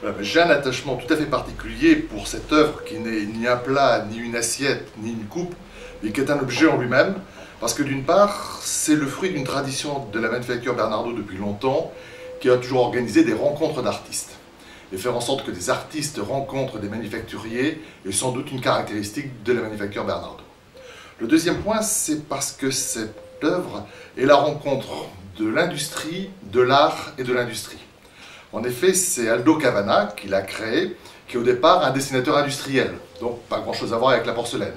Voilà, j'ai un attachement tout à fait particulier pour cette œuvre qui n'est ni un plat, ni une assiette, ni une coupe, mais qui est un objet en lui-même, parce que d'une part, c'est le fruit d'une tradition de la manufacture Bernardaud depuis longtemps, qui a toujours organisé des rencontres d'artistes. Et faire en sorte que des artistes rencontrent des manufacturiers est sans doute une caractéristique de la manufacture Bernardaud. Le deuxième point, c'est parce que cette œuvre est la rencontre de l'industrie, de l'art et de l'industrie. En effet, c'est Aldo Cavana qui l'a créé, qui est au départ un dessinateur industriel, donc pas grand-chose à voir avec la porcelaine.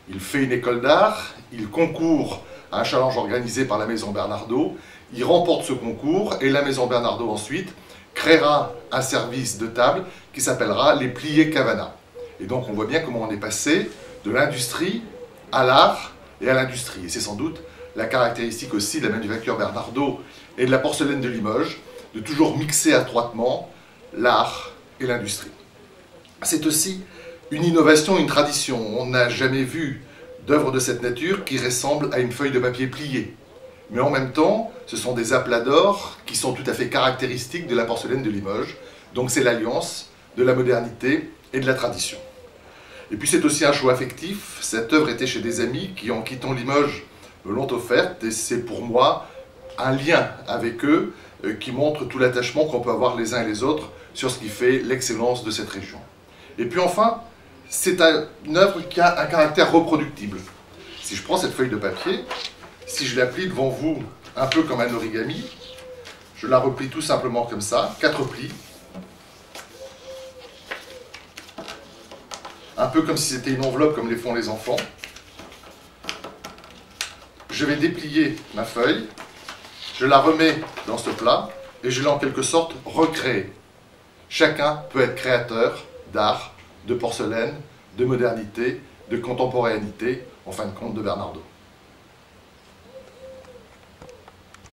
Il fait une école d'art, il concourt à un challenge organisé par la maison Bernardaud, il remporte ce concours et la maison Bernardaud ensuite créera un service de table qui s'appellera les pliés Cavana. Et donc on voit bien comment on est passé de l'industrie à l'art et à l'industrie. Et c'est sans doute la caractéristique aussi de la manufacture Bernardaud et de la porcelaine de Limoges, de toujours mixer étroitement l'art et l'industrie. C'est aussi une innovation, une tradition. On n'a jamais vu d'œuvre de cette nature qui ressemble à une feuille de papier pliée. Mais en même temps, ce sont des aplats d'or qui sont tout à fait caractéristiques de la porcelaine de Limoges. Donc c'est l'alliance de la modernité et de la tradition. Et puis c'est aussi un choix affectif. Cette œuvre était chez des amis qui, en quittant Limoges, me l'ont offerte. Et c'est pour moi un lien avec eux qui montre tout l'attachement qu'on peut avoir les uns et les autres sur ce qui fait l'excellence de cette région. Et puis enfin, c'est une œuvre qui a un caractère reproductible. Si je prends cette feuille de papier, si je la plie devant vous un peu comme un origami, je la replie tout simplement comme ça, 4 plis, un peu comme si c'était une enveloppe comme les font les enfants. Je vais déplier ma feuille, je la remets dans ce plat et je l'ai en quelque sorte recréée. Chacun peut être créateur d'art, de porcelaine, de modernité, de contemporanéité, en fin de compte de Bernardaud.